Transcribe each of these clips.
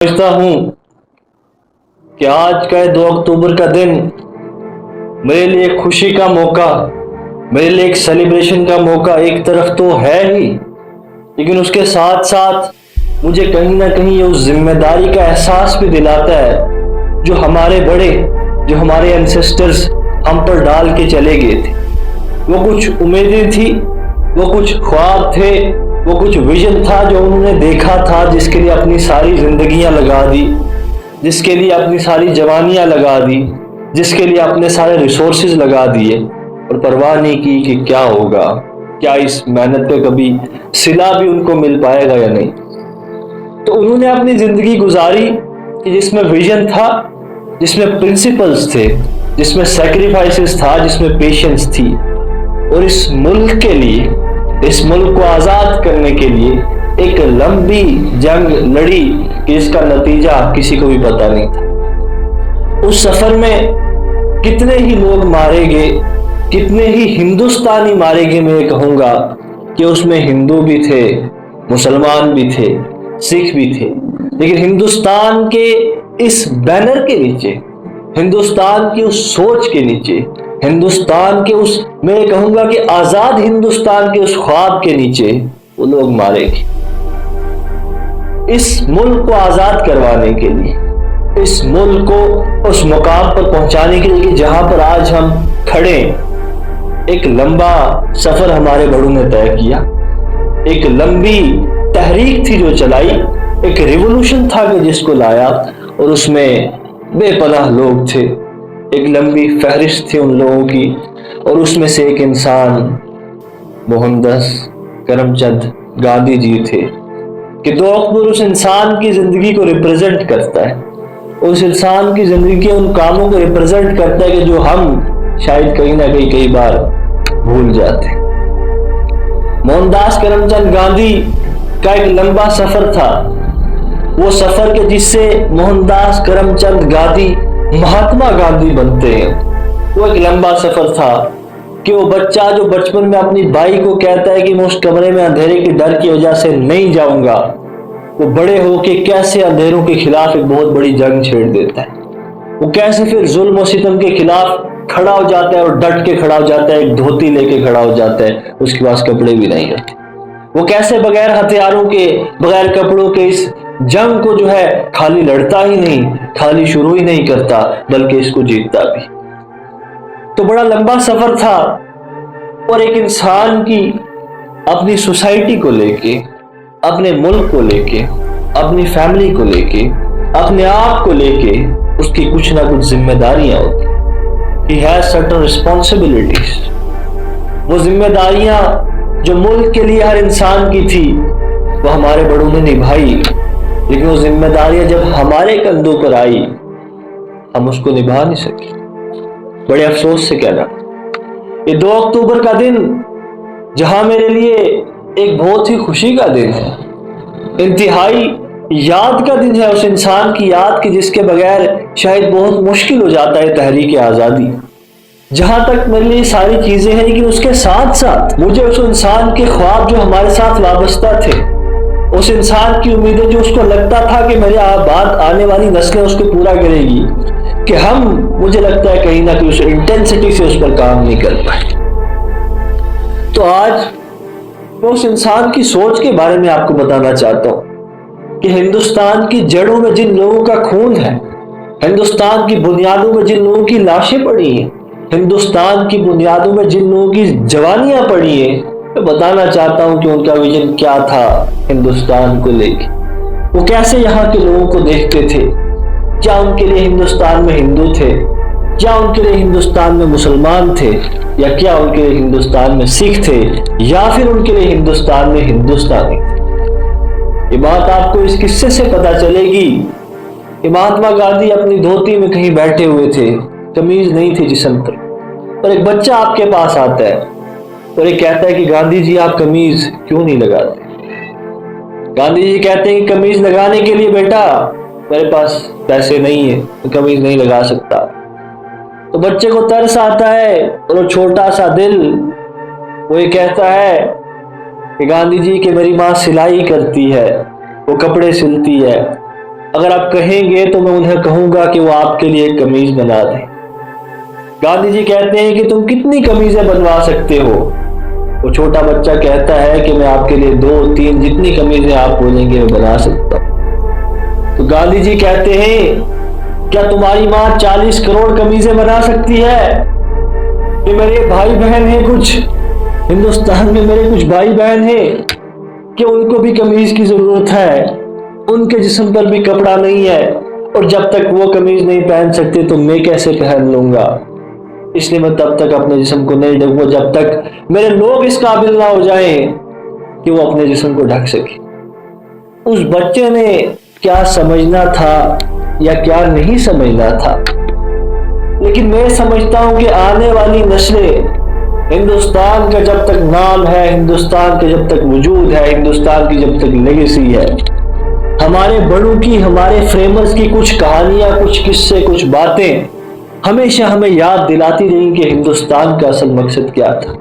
समझता हूँ कि आज का 2 अक्टूबर का दिन मेरे लिए खुशी का मौका, मेरे लिए एक सेलिब्रेशन का मौका एक तरफ तो है ही, लेकिन उसके साथ साथ मुझे कहीं ना कहीं ये उस जिम्मेदारी का एहसास भी दिलाता है जो हमारे बड़े, जो हमारे एंसेस्टर्स हम पर डाल के चले गए थे। वो कुछ उम्मीदें थी, वो कुछ ख्वाब थे, वो कुछ विजन था जो उन्होंने देखा था, जिसके लिए अपनी सारी जिंदगियां लगा दी, जिसके लिए अपनी सारी जवानियां लगा दी, जिसके लिए अपने सारे रिसोर्सेज लगा दिए और परवाह नहीं की कि क्या होगा, क्या इस मेहनत पे कभी सिला भी उनको मिल पाएगा या नहीं। तो उन्होंने अपनी जिंदगी गुजारी कि जिसमें विजन था, जिसमें प्रिंसिपल्स थे, जिसमें सेक्रीफाइसेस था, जिसमें पेशेंस थी, और इस मुल्क के लिए, इस मुल्क को आजाद करने के लिए एक लंबी जंग लड़ी कि इसका नतीजा किसी को भी पता नहीं था। उस सफर में कितने ही लोग मारे गए, कितने ही हिंदुस्तानी मारे गए। मैं कहूंगा कि उसमें हिंदू भी थे, मुसलमान भी थे, सिख भी थे, लेकिन हिंदुस्तान के इस बैनर के नीचे, हिंदुस्तान की उस सोच के नीचे, हिंदुस्तान के उस, मैं कहूंगा कि आजाद हिंदुस्तान के उस ख्वाब के नीचे वो लोग मारे गए। इस मुल्क को आजाद करवाने के लिए, इस मुल्क को उस मुकाम पर पहुंचाने के लिए कि जहां पर आज हम खड़े। एक लंबा सफर हमारे बड़ों ने तय किया, एक लंबी तहरीक थी जो चलाई, एक रिवॉल्यूशन था कि जिसको लाया, और उसमें बेपनाह लोग थे, एक लंबी फहरिस्त थी उन लोगों की, और उसमें से एक इंसान मोहनदास करमचंद गांधी जी थे कि 2 अक्टूबर उस इंसान की जिंदगी को रिप्रेजेंट करता है, उस इंसान की जिंदगी के उन कामों को रिप्रेजेंट करता है कि जो हम शायद कहीं ना कहीं कई बार भूल जाते। मोहनदास करमचंद गांधी का एक लंबा सफर था, वो सफर के जिससे मोहनदास करमचंद गांधी महात्मा गांधी बनते हैं। वो एक लंबा सफर था कि वो बच्चा जो बचपन में अपनी बाई को कहता है कि मैं उस कमरे में अंधेरे के डर की वजह से नहीं जाऊंगा, वो बड़े होके कैसे अंधेरों के खिलाफ एक बहुत बड़ी जंग छेड़ देता है। वो कैसे फिर जुल्म और सितम के खिलाफ खड़ा हो जाता है और डट के खड़ा हो जाता है, एक धोती लेके खड़ा हो जाता है, उसके पास कपड़े भी नहीं होते। वो कैसे बगैर हथियारों के, बगैर कपड़ों के इस जंग को जो है खाली लड़ता ही नहीं, खाली शुरू ही नहीं करता, बल्कि इसको जीतता भी। तो बड़ा लंबा सफर था, और एक इंसान की अपनी सोसाइटी को लेके, अपने मुल्क को लेके, अपनी फैमिली को लेके, अपने आप को लेके उसकी कुछ ना कुछ जिम्मेदारियां होती। He has certain responsibilities। वो जिम्मेदारियां जो मुल्क के लिए हर इंसान की थी, वो हमारे बड़ों ने निभाई, लेकिन वो जिम्मेदारियां जब हमारे कंधों पर आई, हम उसको निभा नहीं सके। बड़े अफसोस से कहना, ये 2 अक्टूबर का दिन जहां मेरे लिए एक बहुत ही खुशी का दिन है, इंतहाई याद का दिन है, उस इंसान की याद की जिसके बगैर शायद बहुत मुश्किल हो जाता है तहरीक आजादी। जहां तक मेरे लिए सारी चीजें हैं, लेकिन उसके साथ साथ मुझे उस इंसान के ख्वाब जो हमारे साथ वाबस्ता थे, उस इंसान की उम्मीदें जो उसको लगता था कि मेरे बाद आने वाली नस्लें उसको पूरा करेगी, कि हम, मुझे लगता है कहीं ना कहीं उस इंटेंसिटी से उस पर काम नहीं कर पाए। तो आज मैं उस इंसान की सोच के बारे में आपको बताना चाहता हूं कि हिंदुस्तान की जड़ों में जिन लोगों का खून है, हिंदुस्तान की बुनियादों में जिन लोगों की लाशें पड़ी हैं, हिंदुस्तान की बुनियादों में जिन लोगों की जवानियां पड़ी हैं, मैं बताना चाहता हूं कि उनका विजन क्या था हिंदुस्तान को लेके। वो कैसे यहाँ के लोगों को देखते थे, क्या उनके लिए हिंदुस्तान में हिंदू थे, क्या उनके लिए हिंदुस्तान में मुसलमान थे, या क्या उनके लिए हिंदुस्तान में सिख थे, या फिर उनके लिए हिंदुस्तान में हिंदुस्तानी थे। ये बात आपको इस किस्से से पता चलेगी कि महात्मा गांधी अपनी धोती में कहीं बैठे हुए थे, कमीज नहीं थी जिस्म पर, और एक बच्चा आपके पास आता है और ये कहता है कि गांधी जी आप कमीज क्यों नहीं लगाते। गांधी जी कहते हैं कि कमीज लगाने के लिए बेटा मेरे पास पैसे नहीं है, तो कमीज नहीं लगा सकता। तो बच्चे को तरस आता है, और वो छोटा सा दिल वो ये कहता है कि गांधी जी के मेरी माँ सिलाई करती है, वो कपड़े सिलती है, اگر آپ کہیں گے تو میں انہیں کہوں گا کہ وہ آپ کے لیے ایک قمیض بنا دیں۔ گاندھی جی کہتے ہیں کہ تم کتنی قمیضیں بنوا سکتے ہو؟ وہ چھوٹا بچہ کہتا ہے کہ میں آپ کے لیے 2 3 جتنی قمیضیں آپ بولیں گے میں بنا سکتا ہوں۔ تو گاندھی جی کہتے ہیں کیا تمہاری ماں 40 کروڑ قمیضیں بنا سکتی ہے؟ کہ میرے بھائی بہن ہیں، کچھ ہندوستان میں میرے کچھ بھائی بہن ہیں کہ ان کو بھی قمیض کی ضرورت ہے، ان کے جسم پر بھی کپڑا نہیں ہے، اور جب تک وہ قمیض نہیں پہن سکتے تو میں کیسے پہن لوں گا؟ اس لیے میں تب تک اپنے جسم کو نہیں ڈھکوں گا جب تک میرے لوگ اس قابل نہ ہو جائیں کہ وہ اپنے جسم کو ڈھک سکے۔ اس بچے نے کیا سمجھنا تھا یا کیا نہیں سمجھنا تھا، لیکن میں سمجھتا ہوں کہ آنے والی نسلیں ہندوستان کا جب تک نام ہے، ہندوستان کا جب تک وجود ہے، ہندوستان کی جب تک لیگیسی ہے، ہمارے بڑوں کی، ہمارے فریمرز کی کچھ کہانیاں، کچھ قصے، کچھ باتیں ہمیشہ ہمیں یاد دلاتی رہیں کہ ہندوستان کا اصل مقصد کیا تھا،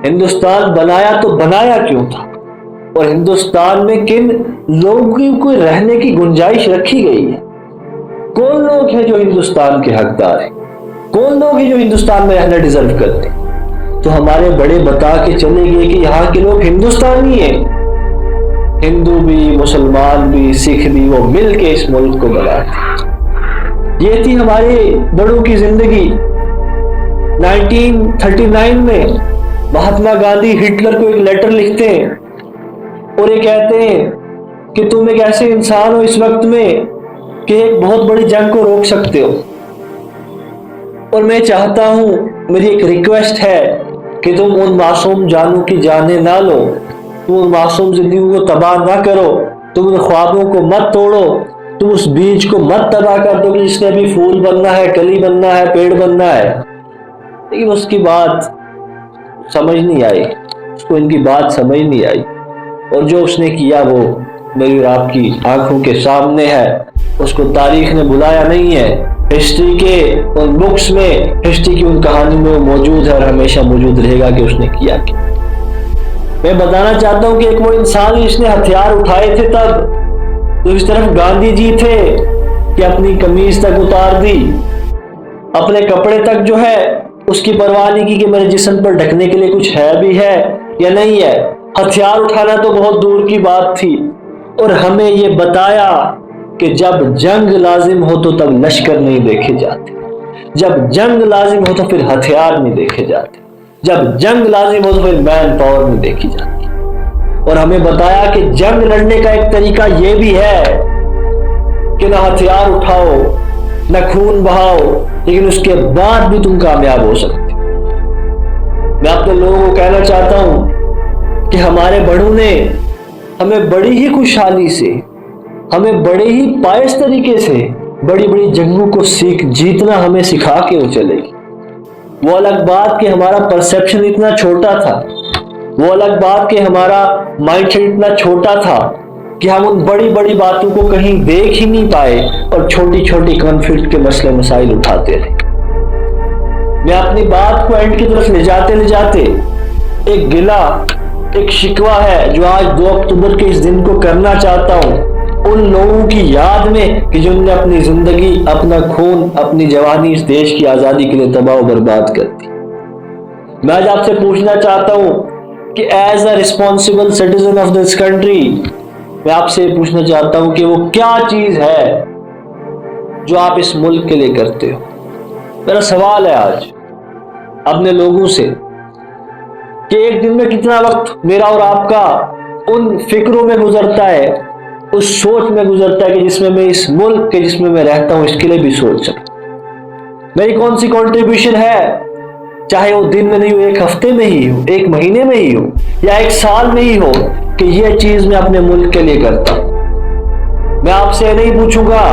ہندوستان بنایا تو بنایا کیوں تھا، اور ہندوستان میں کن لوگوں کو رہنے کی گنجائش رکھی گئی ہے۔ کون لوگ ہیں جو ہندوستان کے حقدار ہیں؟ کون لوگ ہیں جو ہندوستان میں رہنا ڈیزرو کرتے ہیں؟ تو ہمارے بڑے بتا کے چلے گئے کہ یہاں کے لوگ ہندوستانی ہیں، ہندو بھی، مسلمان بھی، سکھ بھی، وہ مل کے اس ملک کو بناتے۔ یہ تھی ہمارے بڑوں کی زندگی۔ 1939 میں مہاتما گاندھی ہٹلر کو ایک لیٹر لکھتے ہیں اور یہ کہتے ہیں کہ تم ایک ایسے انسان ہو اس وقت میں کہ ایک بہت بڑی جنگ کو روک سکتے ہو، اور میں چاہتا ہوں، میری ایک ریکویسٹ ہے کہ تم ان معصوم جانوں کی جانیں نہ لو، تم ان معصوم زندگیوں کو تباہ نہ کرو، تم ان خوابوں کو مت توڑو، تم اس بیج کو مت تباہ کر دو کہ جس نے ابھی پھول بننا ہے، کلی بننا ہے، پیڑ بننا ہے۔ لیکن اس کی بات سمجھ نہیں آئی، اس کو ان کی بات سمجھ نہیں آئی، اور جو اس نے کیا وہ میری اور آپ کی آنکھوں کے سامنے ہے۔ اس کو تاریخ نے بلایا نہیں ہے، ہسٹری کے ان بکس میں، ہسٹری کی ان کہانیوں میں وہ موجود ہے اور ہمیشہ موجود رہے گا کہ اس نے کیا کیا۔ میں بتانا چاہتا ہوں کہ ایک وہ انسان جس نے ہتھیار اٹھائے تھے تب تو اس طرف گاندھی جی تھے کہ اپنی قمیض تک اتار دی، اپنے کپڑے تک جو ہے اس کی پرواہ نہیں کی کہ میرے جسم پر ڈھکنے کے لیے کچھ ہے بھی ہے یا نہیں ہے۔ ہتھیار اٹھانا تو بہت دور کی بات تھی، اور ہمیں یہ بتایا کہ جب جنگ لازم ہو تو تب لشکر نہیں دیکھے جاتے، جب جنگ لازم ہو تو پھر ہتھیار نہیں دیکھے جاتے، جب جنگ لازم ہو تو پھر مین پاور نہیں دیکھی جاتی، اور ہمیں بتایا کہ جنگ لڑنے کا ایک طریقہ یہ بھی ہے کہ نہ ہتھیار اٹھاؤ، نہ خون بہاؤ، لیکن اس کے بعد بھی تم کامیاب ہو سکتے۔ میں اپنے لوگوں کو کہنا چاہتا ہوں کہ ہمارے بڑوں نے ہمیں بڑی ہی خوشحالی سے، ہمیں بڑے ہی پائس طریقے سے بڑی بڑی جنگوں کو جیتنا ہمیں سکھا کے وہ چلے گی۔ وہ الگ بات کہ ہمارا پرسیپشن اتنا چھوٹا تھا، وہ الگ بات کہ ہمارا مائنڈ سیٹ اتنا چھوٹا تھا کہ ہم ان بڑی بڑی باتوں کو کہیں دیکھ ہی نہیں پائے اور چھوٹی چھوٹی کانفلکٹ کے مسئلے مسائل اٹھاتے رہے۔ میں اپنی بات کو اینڈ کی طرف لے جاتے ایک گلہ، ایک شکوہ ہے جو آج 2 اکتوبر کے اس دن کو کرنا چاہتا ہوں ان لوگوں کی یاد میں کہ جن نے اپنی زندگی، اپنا خون، اپنی جوانی اس دیش کی آزادی کے لیے تباہ و برباد کر دی۔ میں آج آپ سے پوچھنا چاہتا ہوں کہ as a responsible citizen of this country, میں آپ سے پوچھنا چاہتا ہوں کہ وہ کیا چیز ہے جو آپ اس ملک کے لیے کرتے ہو۔ میرا سوال ہے آج اپنے لوگوں سے کہ ایک دن میں کتنا وقت میرا اور آپ کا ان فکروں میں گزرتا ہے، اس سوچ میں گزرتا ہے کہ جس میں اس ملک کے جس میں رہتا ہوں اس کے لیے بھی سوچ سکتا۔ میری کون سی کنٹریبیوشن ہے، چاہے وہ دن میں نہیں ہو، 1 ہفتے میں ہی ہو، 1 مہینے میں ہی ہو، یا 1 سال میں ہی ہو، کہ یہ چیز میں اپنے ملک کے لیے کرتا ہوں۔ میں آپ سے نہیں پوچھوں گا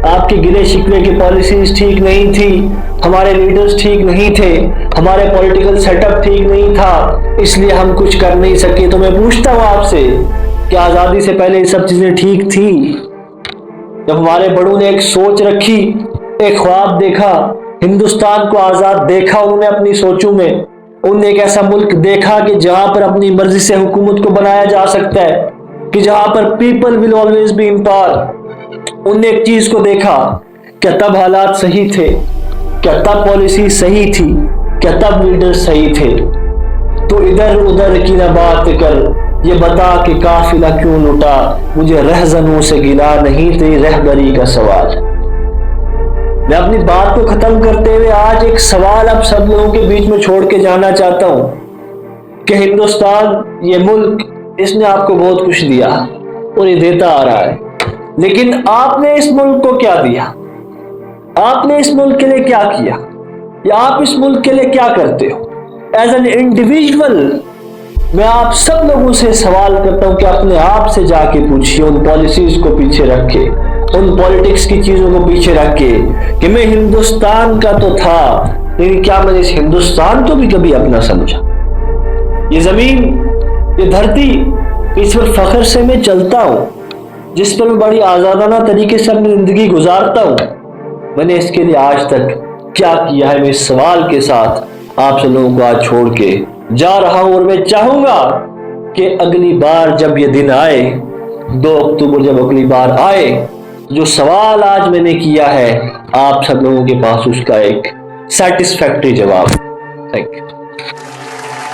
آپ کے گلے شکوے کی پالیسیز ٹھیک نہیں تھی، ہمارے لیڈرز ٹھیک نہیں تھے، ہمارے پولیٹیکل سیٹ اپ ٹھیک نہیں تھا، اس لیے ہم کچھ کر نہیں سکے۔ تو میں پوچھتا ہوں آپ سے کہ آزادی سے پہلے یہ سب چیزیں ٹھیک تھی؟ جب ہمارے بڑوں نے ایک سوچ رکھی، ایک خواب دیکھا، ہندوستان کو آزاد دیکھا، انہوں نے اپنی سوچوں میں، انہوں نے ایک ایسا ملک دیکھا کہ جہاں پر اپنی مرضی سے حکومت کو بنایا جا سکتا ہے، کہ جہاں پر people will always be in power, उनने एक चीज को देखा, क्या तब हालात सही थे, क्या तब पॉलिसी सही थी, क्या तब लीडर सही थे। तो इधर उधर की न बात कर, ये बता कि काफिला क्यों लुटा, मुझे रहजनों से गिला नहीं तेरी रहबरी का सवाल। मैं अपनी बात को खत्म करते हुए आज एक सवाल अब सब लोगों के बीच में छोड़ के जाना चाहता हूं कि हिंदुस्तान ये मुल्क, इसने आपको बहुत कुछ दिया और ये देता आ रहा है, लेकिन आपने इस मुल्क को क्या दिया, आपने इस मुल्क के लिए क्या किया, या आप इस मुल्क के लिए क्या करते हो। एज एन इंडिविजुअल मैं आप सब लोगों से सवाल करता हूं कि अपने आप से जाके पूछिए, उन पॉलिसीज को पीछे रख के, उन पॉलिटिक्स की चीजों को पीछे रख के कि मैं हिंदुस्तान का तो था, लेकिन क्या मैंने इस हिंदुस्तान को भी कभी अपना समझा। ये जमीन, ये धरती, इस पर फख्र से मैं चलता हूं, जिस पर मैं बड़ी आजादाना तरीके से अपनी जिंदगी गुजारता हूं, मैंने इसके लिए आज तक क्या किया है। मैं इस सवाल के साथ आप सब लोगों को आज छोड़ के जा रहा हूं और मैं चाहूंगा कि अगली बार जब ये दिन आए, 2 अक्टूबर जब अगली बार आए, जो सवाल आज मैंने किया है आप सब लोगों के पास उसका एक सेटिस्फैक्टरी जवाब। Thank you.